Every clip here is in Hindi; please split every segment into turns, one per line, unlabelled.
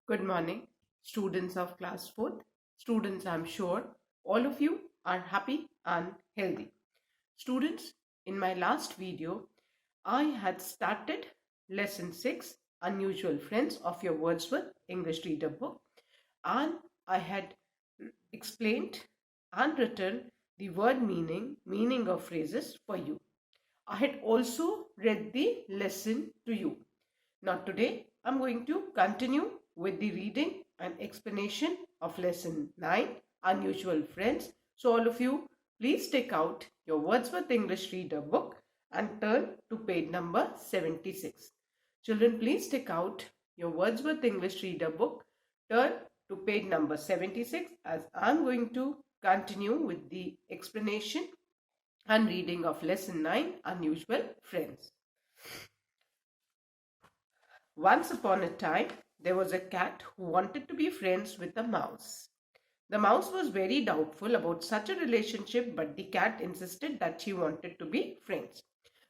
Good morning, students of class 4th. Students, I'm sure all of you are happy and healthy. Students, in my last video, I had started lesson 6, Unusual Friends of your Wordsworth English Reader book, and I had explained and written the word meaning of phrases for you. I had also read the lesson to you. Now today I'm going to continue with the reading and explanation of lesson 9, Unusual Friends. So all of you, please take out your Wordsworth English Reader book and turn to page number 76. Children, please take out your Wordsworth English Reader book, turn to page number 76 as I'm going to continue with the explanation and reading of lesson 9, Unusual Friends. Once upon a time, there was a cat who wanted to be friends with a mouse. The mouse was very doubtful about such a relationship, but the cat insisted that she wanted to be friends.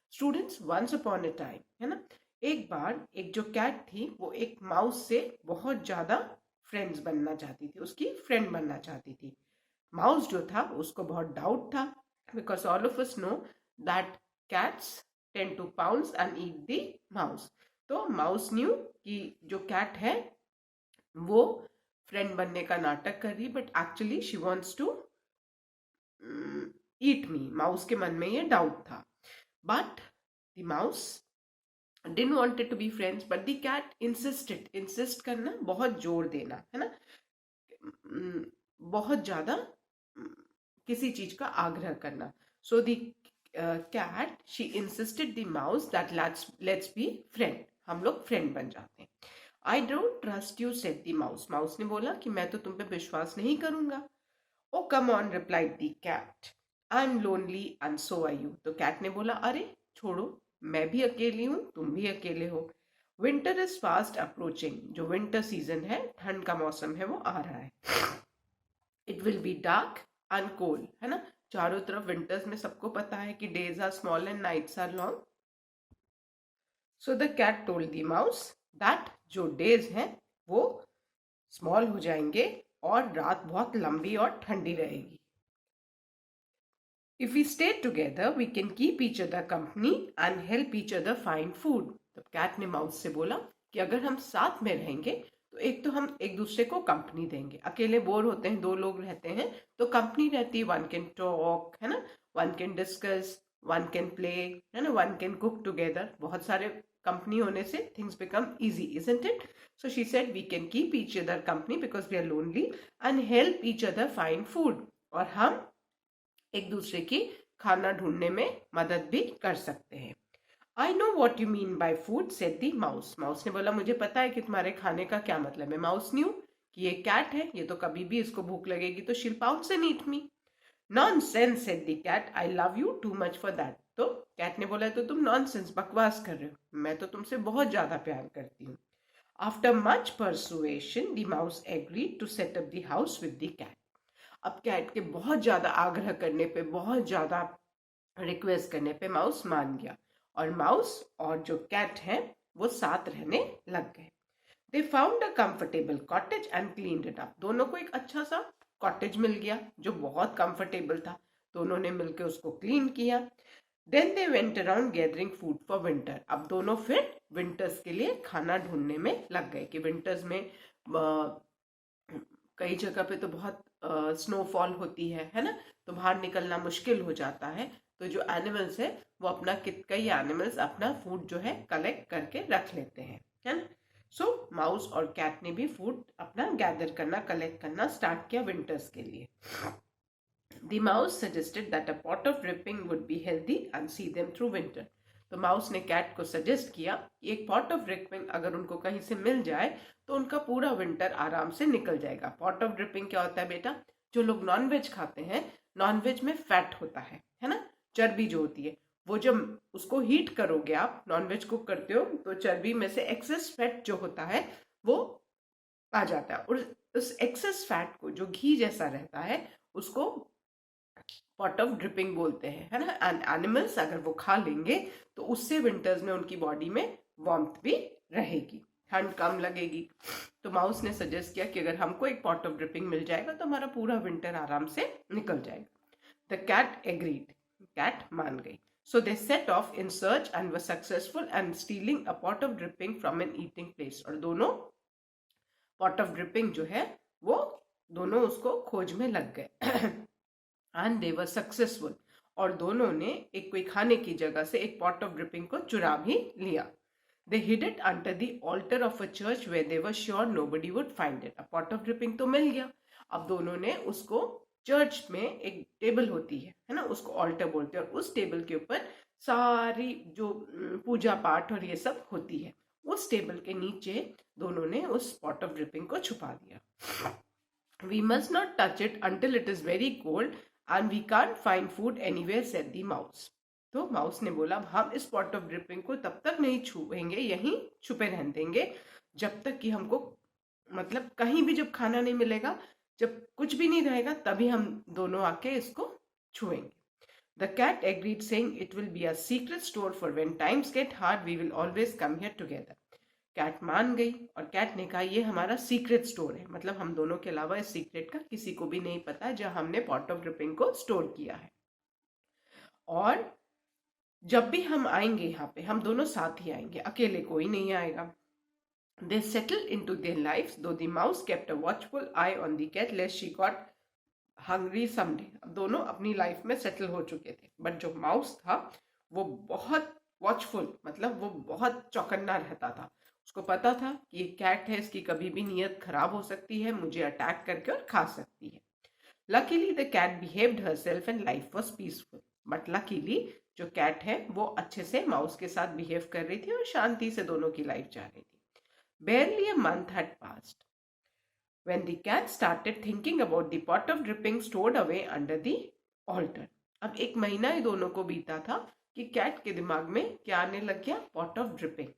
Students, once upon a time, है ना, एक बार एक जो कैट थी वो एक माउस से बहुत ज्यादा फ्रेंड्स बनना चाहती थी, उसकी फ्रेंड बनना चाहती थी. माउस जो था उसको बहुत डाउट था, because all of us know that cats tend to pounce and eat the mouse. तो माउस न्यू कि जो कैट है वो फ्रेंड बनने का नाटक कर रही, but actually she wants to eat me. Mouse के मन में ये डाउट था, but the mouse didn't wanted to be friends, but the cat insist करना, बहुत जोर देना, है ना, बहुत ज्यादा किसी चीज का आग्रह करना. So the cat, she insisted the mouse that let's be friend. हम लोग फ्रेंड बन जाते हैं. I don't trust you, said the mouse. Mouse ने बोला कि मैं तो तुम पे विश्वास नहीं करूंगा. Oh come on, replied the cat. I'm lonely and so are you. तो कैट ने बोला, अरे छोड़ो, मैं भी अकेली हूँ, तुम भी अकेले हो. Winter is fast approaching. जो विंटर सीजन है, ठंड का मौसम है, वो आ रहा है. It will be dark and cold, है ना. चारों तरफ विंटर्स में सबको पता है कि days are small and nights are long. So the cat told the mouse that जो डेज हैं वो स्मॉल हो जाएंगे और रात बहुत लंबी और ठंडी रहेगी. If we stay together we can keep each other company and help each other find food. तब कैट ने माउस से बोला कि अगर हम साथ में रहेंगे तो एक तो हम एक दूसरे को कंपनी देंगे. अकेले बोर होते हैं, दो लोग रहते हैं तो कंपनी रहती है. वन कैन टॉक, है ना, one can discuss, one can play, है ना, वन कैन कुक टुगेदर. बहुत सारे कंपनी होने से things become easy, isn't it? So she said we can keep each other company because we are lonely and help each other find food. और हम एक दूसरे की खाना ढूंढने में मदद भी कर सकते हैं. I know what you mean by food, said the mouse. Mouse ने बोला, मुझे पता है कि तुम्हारे खाने का क्या मतलब है. माउस न्यू कि ये कैट है, ये तो कभी भी इसको भूख लगेगी तो she'll pounce and eat me. Nonsense, said the cat. I love you too much for that. तो कैट ने बोला, तो तुम नॉनसेंस, बकवास कर रहे हो, मैं तो तुमसे बहुत ज्यादा प्यार करती हूँ. After much persuasion, the mouse agreed to set up the house with the cat. अब कैट के बहुत ज्यादा आग्रह करने पे, बहुत ज्यादा रिक्वेस्ट करने पे माउस मान गया और माउस और जो कैट है वो साथ रहने लग गए. They found a comfortable cottage and cleaned it up. दोनों को एक अच्छा सा कॉटेज मिल गया जो बहुत कंफर्टेबल था. दोनों ने मिलकर उसको क्लीन किया. Then they went around gathering food for winter. अब दोनों फिर विंटर्स के लिए खाना ढूंढने में लग गए कि विंटर्स में कई जगह पे तो बहुत स्नोफॉल होती है ना, तो बाहर निकलना मुश्किल हो जाता है. तो जो एनिमल्स है वो अपना कई एनिमल्स अपना फूड जो है कलेक्ट करके रख लेते हैं, है ना. सो माउस और कैट ने भी फूड अपना गैदर करना, कलेक्ट करना स्टार्ट किया विंटर्स के लिए. The mouse suggested that a pot of dripping would be healthy and see them through winter. तो माउस ने कैट को सजेस्ट किया कि एक पॉट ऑफ ड्रिपिंग अगर उनको कहीं से मिल जाए तो उनका पूरा विंटर आराम से निकल जाएगा. पॉट ऑफ ड्रिपिंग क्या होता है बेटा? जो लोग नॉनवेज खाते हैं, नॉनवेज में फैट होता है ना, चर्बी जो होती है, वो जब उसको हीट करोगे, आप नॉनवेज कुक करते हो तो चर्बी में से एक्सेस फैट जो होता है वो आ जाता है, और उस एक्सेस फैट को जो घी जैसा रहता है उसको पॉट ऑफ ड्रिपिंग बोलते हैं, है ना. एंड एनिमल्स अगर वो खा लेंगे तो उससे विंटर्स में उनकी बॉडी में वार्मथ भी रहेगी. ठंड कम लगेगी। तो माउस ने सजेस्ट किया कि अगर हमको एक पॉट ऑफ ड्रिपिंग मिल जाएगा तो हमारा पूरा विंटर आराम से निकल जाएगा। द कैट एग्रीड, कैट मान गई। So they set off in search and were successful and stealing a pot of dripping from an eating place. और दोनों pot of dripping जो है वो दोनों उसको खोज में लग गए। And they were successful. और दोनों ने एक कोई खाने की जगह से एक pot of dripping को चुरा भी लिया। They hid it under the altar of a church where they were sure nobody would find it. अब pot of dripping तो मिल गया, अब दोनों ने उसको चर्च में एक टेबल होती है ना, उसको ऑल्टर बोलते हैं, और उस टेबल के ऊपर सारी जो पूजा पाठ और ये सब होती है, उस टेबल के नीचे दोनों ने उस पॉट ऑफ ड्रिपिंग को छुपा दिया। We must not touch it until it is very cold and we can't find food anywhere said the mouse. तो माउस ने बोला हम इस पॉट ऑफ ड्रिपिंग को तब तक नहीं छुएंगे, यहीं छुपे रहने देंगे जब तक कि हमको मतलब कहीं भी जब खाना नहीं मिलेगा, जब कुछ भी नहीं रहेगा, तभी हम दोनों आके इसको छुएंगे। The cat agreed saying it will be a secret store for when times get hard we will always come here together. Cat मान गई और कैट ने कहा ये हमारा सीक्रेट स्टोर है, मतलब हम दोनों के अलावा इस सीक्रेट का किसी को भी नहीं पता जहां हमने पॉट ऑफ ड्रिपिंग को स्टोर किया है, और जब भी हम आएंगे यहाँ पे हम दोनों साथ ही आएंगे, अकेले कोई नहीं आएगा। They settled into their lives, though the mouse kept a watchful eye on the cat lest she got hungry someday. अब दोनों अपनी लाइफ में सेटल हो चुके थे, बट जो माउस था वो बहुत वॉचफुल, मतलब वो बहुत चौकन्ना रहता था। उसको पता था कि ये कैट है, इसकी कभी भी नीयत खराब हो सकती है, मुझे अटैक करके और खा सकती है। Luckily the cat behaved herself and life was peaceful. But luckily जो कैट है वो अच्छे से माउस के साथ बिहेव कर रही थी और शांति से दोनों की लाइफ जा रही थी। Barely a month had passed when the cat started thinking about the pot of dripping stored away under the altar. अब एक महीना ही दोनों को बीता था कि कैट के दिमाग में क्या आने लग गया, पॉट ऑफ ड्रिपिंग,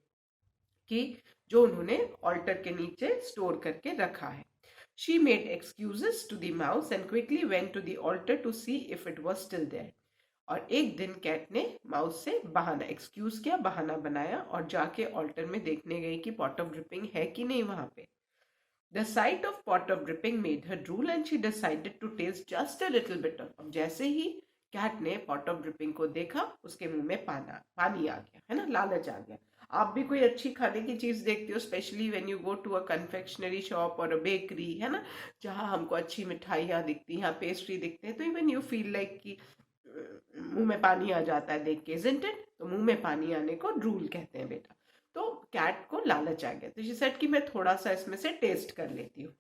कि जो उन्होंने ऑल्टर के नीचे स्टोर करके रखा है। She made excuses to the mouse and quickly went to the altar to see if it was still there. और एक दिन कैट ने माउस से बहाना एक्सक्यूज किया, बहाना बनाया और जाके ऑल्टर में देखने गई कि पॉट ऑफ ड्रिपिंग है कि नहीं वहां पे। The sight of pot of dripping made her drool and she decided to taste just a little bit. अब जैसे ही कैट ने पॉट ऑफ ड्रिपिंग को देखा उसके मुंह में पानी आ गया, है ना, लालच आ गया। आप भी कोई अच्छी खाने की चीज देखते हो, specially when you go to a confectionery shop or a bakery, है ना, जहां हमको अच्छी मिठाइयाँ दिखती हैं, पेस्ट्री दिखते हैं, तो इवन यू फील लाइक कि मुंह में पानी आ जाता है देख के, isn't it? तो मुंह में पानी आने को ड्रूल कहते हैं बेटा। तो कैट को लालच आ गया, तो शी सेड कि मैं थोड़ा सा इसमें से टेस्ट कर लेती हूँ।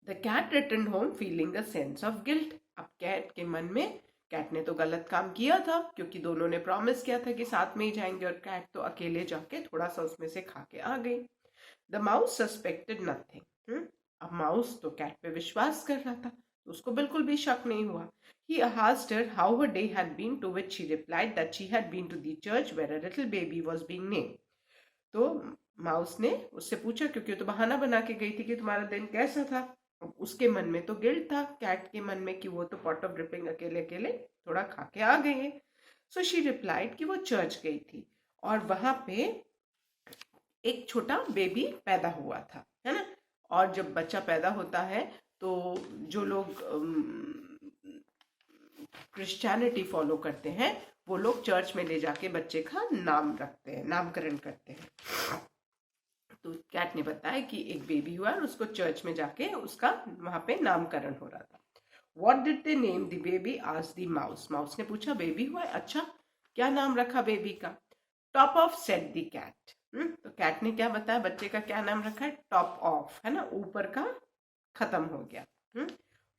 The cat return home feeling a sense of guilt. अब कैट के मन में, कैट ने तो गलत काम किया था क्योंकि दोनों ने प्रॉमिस किया था कि साथ में ही जाएंगे, और कैट तो अकेले जाके थोड़ा सा उसमें से खा के आ गई। The mouse suspected nothing. अब माउस तो कैट पे विश्वास कर रहा था, उसको बिल्कुल भी शक नहीं हुआ। He asked her how her day had been, to which she replied that she had been to the church where a little baby was being named. तो माउस ने उससे पूछा, क्योंकि तो बहाना बना के गई थी, कि तुम्हारा दिन कैसा था। उसके मन में तो गिल्ट था, कैट के मन में, कि वो तो पॉट ऑफ ड्रिपिंग अकेले अकेले थोड़ा खा के आ गई है। सो शी रिप्लाइड कि वो चर्च गई थी और वहां पे एक छोटा बेबी पैदा हुआ था, है ना। और जब बच्चा पैदा होता है तो जो लोग क्रिश्चियनिटी फॉलो करते हैं वो लोग चर्च में ले जाके बच्चे का नाम रखते हैं, नामकरण करते हैं। तो कैट ने बताया कि एक बेबी हुआ और उसको चर्च में जाके उसका वहां पे नामकरण हो रहा था। What did they name the baby? asked the mouse. Mouse ने पूछा बेबी हुआ है, अच्छा क्या नाम रखा बेबी का? Top of said the cat. तो कैट ने क्या बताया, बच्चे का क्या नाम रखा है? टॉप ऑफ, है ना, ऊपर का खत्म हो गया।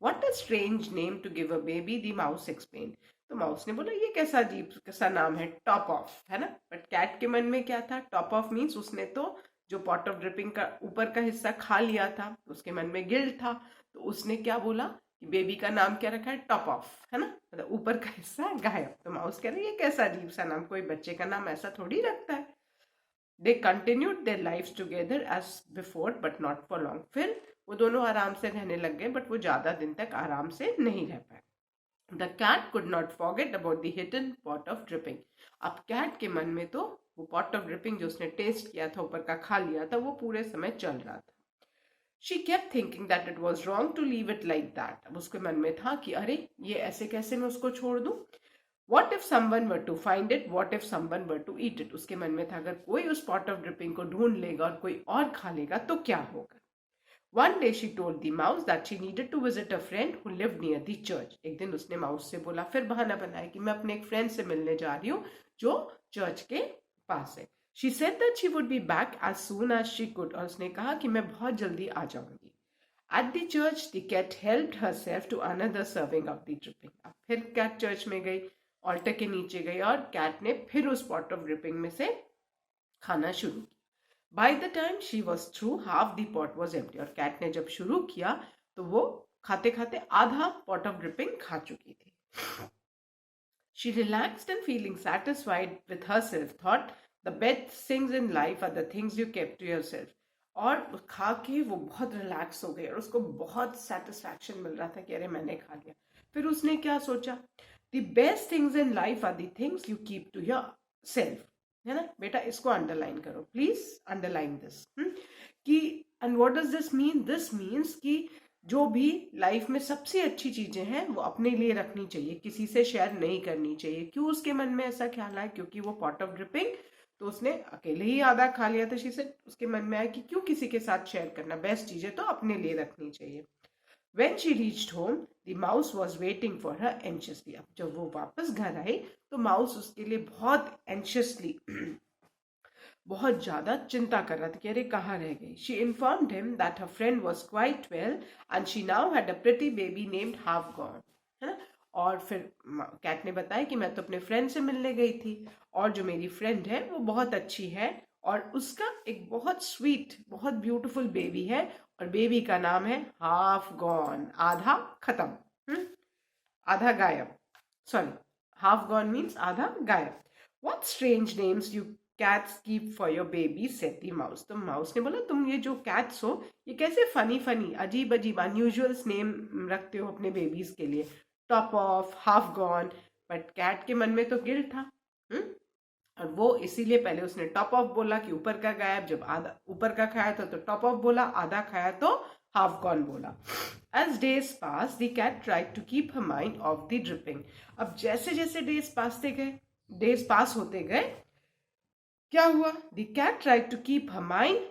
What a strange name to give a baby, the mouse explained. तो माउस ने बोला ये कैसा अजीब सा नाम है, टॉप ऑफ, है ना। बट कैट के मन में क्या था, टॉप ऑफ मीन्स उसने तो जो पॉट ऑफ ड्रिपिंग का ऊपर का हिस्सा खा लिया था, उसके मन में गिल्ट था, तो उसने क्या बोला कि बेबी का नाम क्या रखा है, टॉप ऑफ, है ना, मतलब ऊपर का हिस्सा गायब। तो माउस कह रहा है ये कैसा अजीब सा नाम, कोई बच्चे का नाम ऐसा थोड़ी रखता है। They continued their lives together as before, but not for long. फिर वो दोनों आराम से रहने लग गए, बट वो ज्यादा दिन तक आराम से नहीं रह पाए। The cat could not forget about the hidden pot of dripping. अब कैट के मन में तो वो पॉट ऑफ ड्रिपिंग जो उसने टेस्ट किया था, ऊपर का खा लिया था, वो पूरे समय चल रहा था. She kept thinking that it was wrong to leave it like that. अब उसके मन में था कि अरे ये ऐसे कैसे मैं उसको छोड़ दूं. What if someone were to find it? What if someone were to eat it? उसके मन में था अगर कोई उस pot of dripping को ढूंढ लेगा और कोई और खा लेगा तो क्या होगा. One day she told the mouse that she needed to visit a friend who lived near the church. एक दिन उसने माउस से बोला, फिर बहाना बनाया कि मैं अपने एक फ्रेंड से मिलने जा रही हूँ जो चर्च के पास है. She said that she would be back as soon as she could. और उसने कहा कि मैं बहुत जल्दी आ जाऊंगी. At the church, the cat helped herself to another serving of the dripping. अब फिर कैट चर्च में गई, ऑल्टर के नीचे गई और कैट ने फिर उस पॉट ऑफ ड्रिपिंग में से खाना शुरू किया. By the time she was through, half the pot was empty. और कैट ने जब शुरू किया तो वो खाते खाते आधा पॉट ऑफ ड्रिपिंग खा चुकी थी. She relaxed and feeling satisfied with herself thought, the best things in life are the things you kept to yourself. और खा के वो बहुत रिलैक्स हो गई और उसको बहुत सेटिस्फैक्शन मिल रहा था कि अरे मैंने खा लिया. फिर उसने क्या सोचा, the best things in life are the things you keep to yourself. है ना बेटा, इसको अंडरलाइन करो, प्लीज अंडरलाइन दिस. कि and what does this mean. This means कि जो भी लाइफ में सबसे अच्छी चीजें हैं वो अपने लिए रखनी चाहिए, किसी से शेयर नहीं करनी चाहिए. क्यों उसके मन में ऐसा ख्याल आया, क्योंकि वो पॉट ऑफ ड्रिपिंग तो उसने अकेले ही आधा खा लिया था. शी से उसके मन में आया कि क्यों किसी के साथ शेयर करना, बेस्ट चीजें तो अपने लिए रखनी चाहिए. When she reached home, the mouse was waiting for her anxiously. अब जब वो वापस घर आई तो माउस उसके लिए बहुत anxiously बहुत ज्यादा चिंता कर रहा था कि अरे कहाँ रह गई. She informed him that her friend was quite well and she now had a pretty baby named Half Gone. है ना. और फिर कैट ने बताया कि मैं तो अपने फ्रेंड से मिलने गई थी और जो मेरी फ्रेंड है वो बहुत अच्छी है और उसका एक बहुत स्वीट बहुत ब्यूटीफुल बेबी है और बेबी का नाम है हाफ गॉन, आधा खत्म, आधा गायब. सॉरी, हाफ गॉन मीन्स आधा गायब. What strange names you cats keep for your baby said the mouse. तो माउस ने बोला तुम ये जो कैट्स हो ये कैसे फनी फनी अजीब अजीब अनयूजुअल नेम रखते हो अपने बेबीज के लिए, top off, half gone. But cat के मन में तो गिल्ट था. और वो इसीलिए पहले उसने टॉप ऑफ बोला कि ऊपर का गायब, जब आधा ऊपर का खाया था तो टॉप ऑफ बोला, आधा खाया तो हाफ गॉन बोला. As days pass the cat tried to keep her mind off the dripping. अब जैसे जैसे डेज पास होते गए क्या हुआ, the cat tried to keep her mind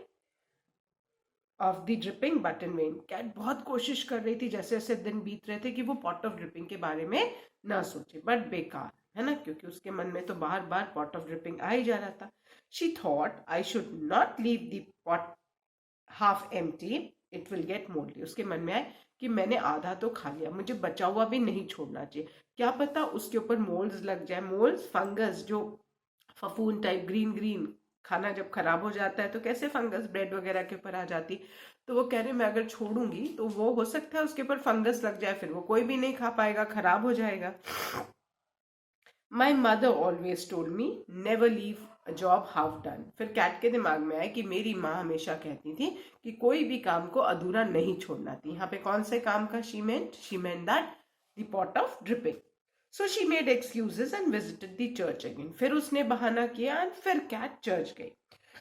off the dripping but in vain. Cat बहुत कोशिश कर रही थी जैसे जैसे दिन बीत रहे थे कि वो पॉट ऑफ ड्रिपिंग के बारे में ना सोचे, बट बेकार है ना, क्योंकि उसके मन में तो बार बार पॉट ऑफ ड्रिपिंग आ ही जा रहा था. She thought I should not leave the pot half empty, it will get mouldy. उसके मन में आए कि मैंने आधा तो खा लिया, मुझे बचा हुआ भी नहीं छोड़ना चाहिए, क्या पता उसके ऊपर मोल्ड्स लग जाए. मोल्ड्स फंगस, जो फफूंद टाइप ग्रीन ग्रीन, खाना जब खराब हो जाता है तो कैसे फंगस ब्रेड वगैरह के ऊपर आ जाती. तो वो कह रहे मैं अगर छोड़ूंगी तो वो हो सकता है उसके ऊपर फंगस लग जाए, फिर वो कोई भी नहीं खा पाएगा, खराब हो जाएगा. My mother always told me never leave a job half done. फिर कैट के दिमाग में आया कि मेरी माँ हमेशा कहती थी कि कोई भी काम को अधूरा नहीं छोड़ना थी. यहाँ पे कौन से काम का she meant that the pot of dripping. So she made excuses and visited the church again. फिर उसने बहाना किया एंड फिर कैट चर्च गई.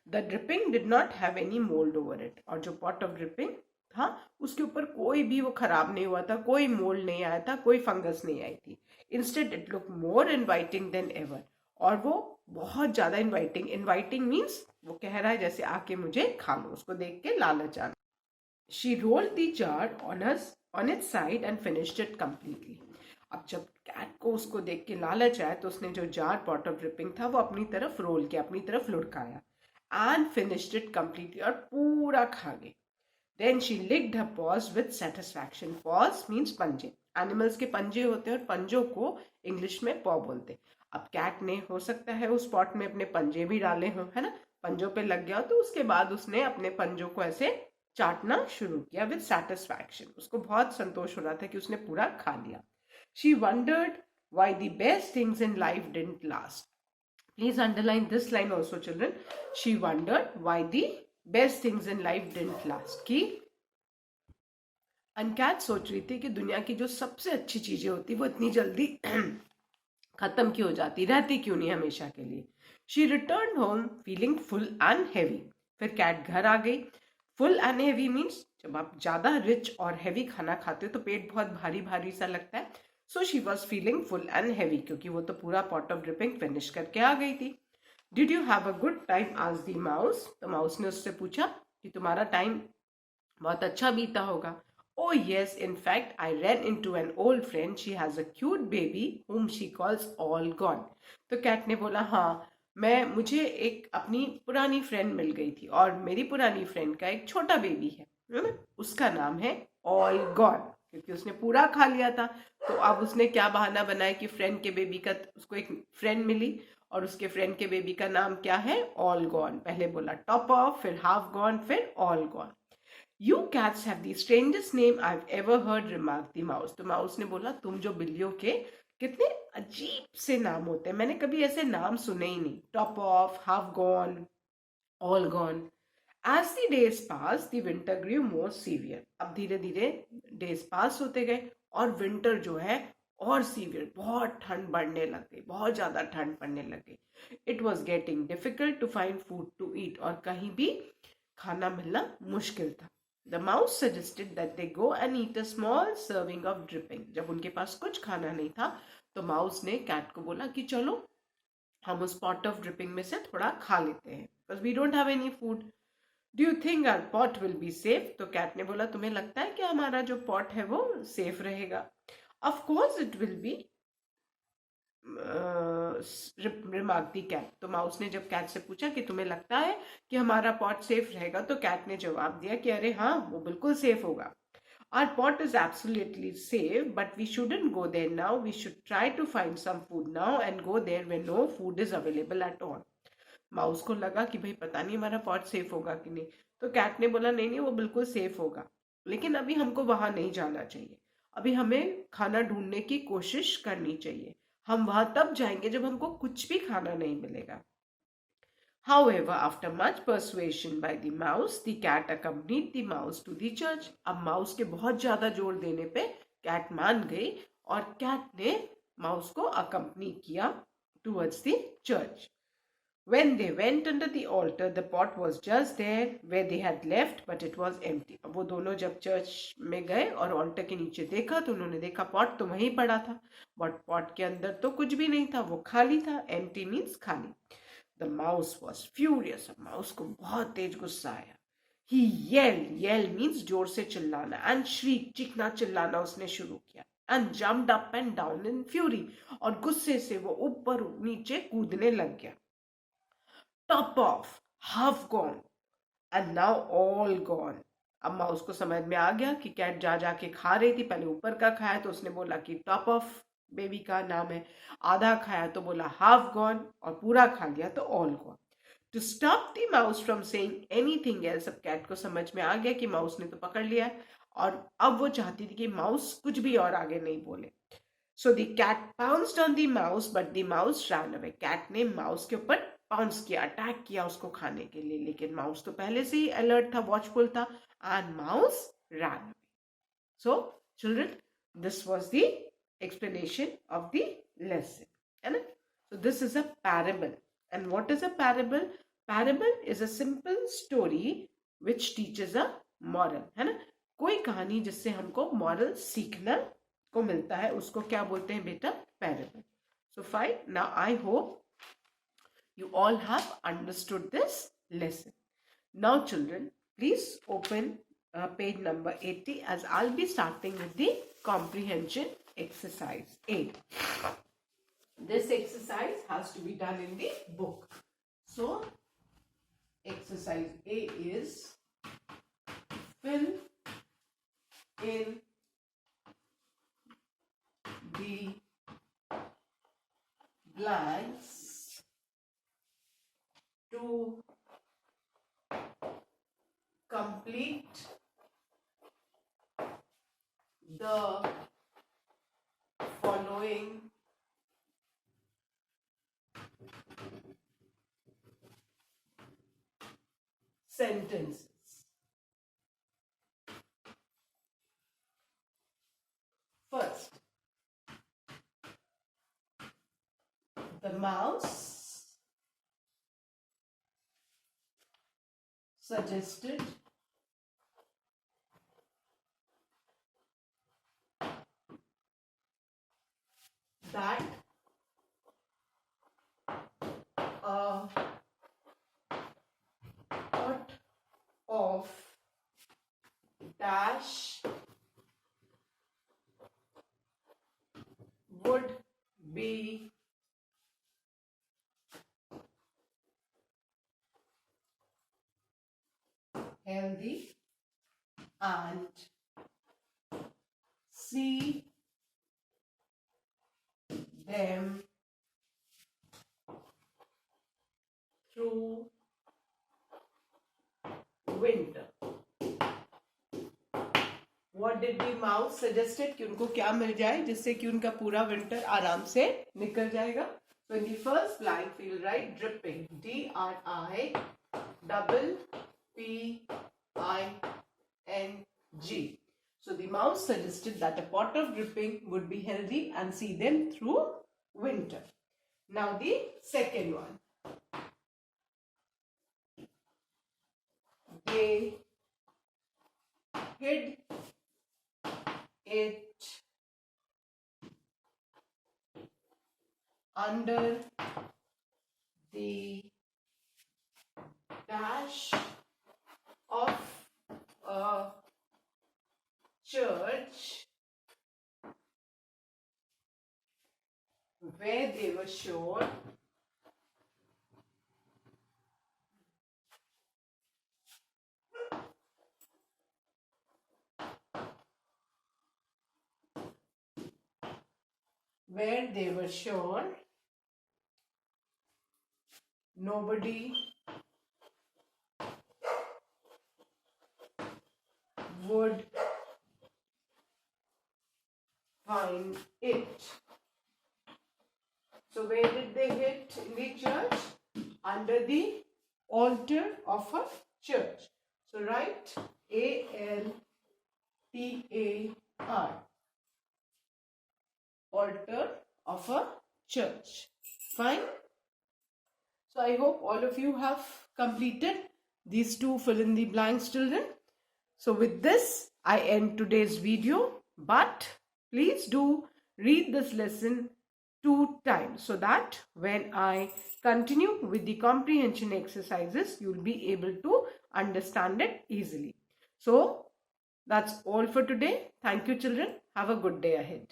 The dripping did not have any mould over it. और जो पॉट ऑफ ड्रिपिंग था उसके ऊपर कोई भी वो खराब नहीं हुआ था, कोई मोल्ड नहीं आया था, कोई फंगस नहीं आई थी. Instead it look more inviting then ever. और वो बहुत ज्यादा इनवाइटिंग मीन्स वो कह रहा है जैसे आके मुझे खा लो, उसको देख के लालच आ. She rolled the jar on its side and finished it completely. अब जब कैट को उसको देख के लालच आया तो उसने जो जार पॉट ऑफ ड्रिपिंग था वो अपनी तरफ रोल किया, अपनी तरफ लुढ़काया एंड फिनिश्ड इट कंप्लीटली, और पूरा खा गई. Then she licked her paws with satisfaction. Paws means पंजे. एनिमल्स के पंजे होते हैं और पंजों को इंग्लिश में पॉ बोलते हैं. अब कैट ने हो सकता है उस पॉट में अपने पंजे भी डाले हों, है ना, पंजों पे लग गया तो उसके बाद उसने अपने पंजों को ऐसे चाटना शुरू किया विद सेटिस्फैक्शन. उसको बहुत संतोष हो रहा था कि उसने पूरा खा लिया. She wondered why the best things in life didn't last. Please underline this line also children. She wondered why the best things in life didn't last. की कैट सोच रही थी कि दुनिया की जो सबसे अच्छी चीजें होती वो इतनी जल्दी खत्म क्यों हो जाती, रहती क्यों नहीं हमेशा के लिए. She returned home feeling full and heavy. फिर कैट घर आ गई. फुल एंड हेवी मीन्स जब आप ज्यादा रिच और हेवी खाना खाते हो तो पेट बहुत भारी भारी सा लगता है. So she was feeling full and heavy क्योंकि वो तो पूरा पॉट ऑफ ड्रिपिंग फिनिश करके आ गई थी. Did you have a good time आज द माउस. तो माउस ने उससे पूछा कि तुम्हारा टाइम बहुत अच्छा बीता होगा. Oh yes, in fact, I ran into an old friend. She has a cute baby whom she calls All Gone. तो कैट ने बोला हाँ, मुझे एक अपनी पुरानी फ्रेंड मिल गई थी और मेरी पुरानी फ्रेंड का एक छोटा बेबी है ना, उसका नाम है ऑल गॉन क्योंकि उसने पूरा खा लिया था. तो अब उसने क्या बहाना बनाया कि फ्रेंड के बेबी का, उसको एक फ्रेंड मिली और उसके फ्रेंड के बेबी का नाम क्या है, ऑल गॉन. पहले बोला टॉप ऑफ, फिर हाफ गॉन, फिर all gone. You cats have the strangest name I've ever heard, remarked the mouse. तो माउस ने बोला तुम जो बिल्लियों के कितने अजीब से नाम होते हैं, मैंने कभी ऐसे नाम सुने ही नहीं. Top off, half gone, all gone. As the days passed, the winter grew more severe. अब धीरे धीरे डेज पास होते गए और विंटर जो है और सीवियर, बहुत ठंड बढ़ने लग गई, बहुत ज्यादा ठंड पड़ने लग गई. It was getting difficult to find food to eat. और कहीं भी खाना मिलना मुश्किल था. The mouse suggested that they go and eat a small serving of dripping. जब उनके पास कुछ खाना नहीं था तो माउस ने कैट को बोला कि चलो हम उस पॉट ऑफ ड्रिपिंग में से थोड़ा खा लेते हैं because we don't have any food. Do you think our pot will be safe? तो कैट ने बोला तुम्हें लगता है कि हमारा जो पॉट है वो सेफ रहेगा. Of course it will be, remark the cat. तो माउस ने जब कैट से पूछा कि तुम्हें लगता है कि हमारा पॉट सेफ रहेगा तो कैट ने जवाब दिया कि अरे हाँ वो बिल्कुल सेफ होगा. Our pot is absolutely safe, but we shouldn't go there now. We should try to find some food now and go there when no food is available at all. Mouse को लगा कि भाई पता नहीं हमारा पॉट सेफ होगा कि नहीं. तो कैट ने बोला नहीं नहीं वो बिल्कुल सेफ होगा, लेकिन अभी हमको वहां नहीं जाना चाहिए. अभी हमें खाना ढूंढने की कोशिश करनी चाहिए. हम वहां तब जाएंगे जब हमको कुछ भी खाना नहीं मिलेगा. However, after much persuasion by the mouse, the cat accompanied the mouse to the church. अब माउस के बहुत ज्यादा जोर देने पे कैट मान गई और कैट ने माउस को अकम्पनी किया towards the church. When they went under the altar, the pot was just there where they had left, but it was empty. अब वो दोनों जब चर्च में गए और ऑल्टर के नीचे देखा तो उन्होंने देखा पॉट तो वहीं पड़ा था, बट पॉट के अंदर तो कुछ भी नहीं था, वो खाली था. एम्प्टी मीन्स खाली. The mouse was furious. Mouse को बहुत तेज गुस्सा आया. ही येल मीन्स जोर से चिल्लाना, एंड श्रीक चीखना चिल्लाना उसने शुरू किया. And jumped up and down in fury. और गुस्से से वो ऊपर नीचे कूदने लग गया. Top off, half gone and now all gone. अब माउस को समझ में आ गया कि कैट जा जाके खा रही थी. पहले ऊपर का खाया तो उसने बोला कि टॉप ऑफ बेबी का नाम है. आधा खाया तो बोला हाफ गॉन और पूरा खा लिया तो all gone. To stop the mouse from saying anything else. अब कैट को समझ में आ गया कि माउस ने तो पकड़ लिया है और अब वो चाहती थी कि माउस कुछ भी और आगे नहीं बोले. So the cat pounced on the mouse but the mouse ran away. Cat ने माउस के ऊपर पाउंस किया, अटैक किया उसको खाने के लिए, लेकिन माउस तो पहले से ही अलर्ट था, वॉचफुल था, and mouse ran away. So children, this was the explanation of the lesson, है ना. So this is a parable. And what is a parable? Parable is a simple story which teaches a moral, है ना. कोई कहानी जिससे हमको moral सीखना को मिलता है उसको क्या बोलते हैं बेटा, parable. So fine, now I hope you all have understood this lesson. Now children, please open page number 80 as I'll be starting with the comprehension exercise A. This exercise has to be done in the book. So exercise A is fill in the blanks to complete the following sentences. First, the mouse suggested that a pot of dash would be healthy and see them through winter. What did the mouse suggested कि उनको क्या मिल जाए जिससे कि उनका पूरा विंटर आराम से निकल जाएगा. So in the first blank we'll write dripping, DRIPPING. So the mouse suggested that a pot of dripping would be healthy and see them through winter. Now the second one. They hid it under the dash of a church where they were sure nobody would find it. So where did they hid in the church? Under the altar of a church. So write ALTAR. Altar of a church. Fine. So I hope all of you have completed these two fill in the blanks, children. So with this I end today's video, but please do read this lesson 2 times so that when I continue with the comprehension exercises, you'll be able to understand it easily. So that's all for today. Thank you, children. Have a good day ahead.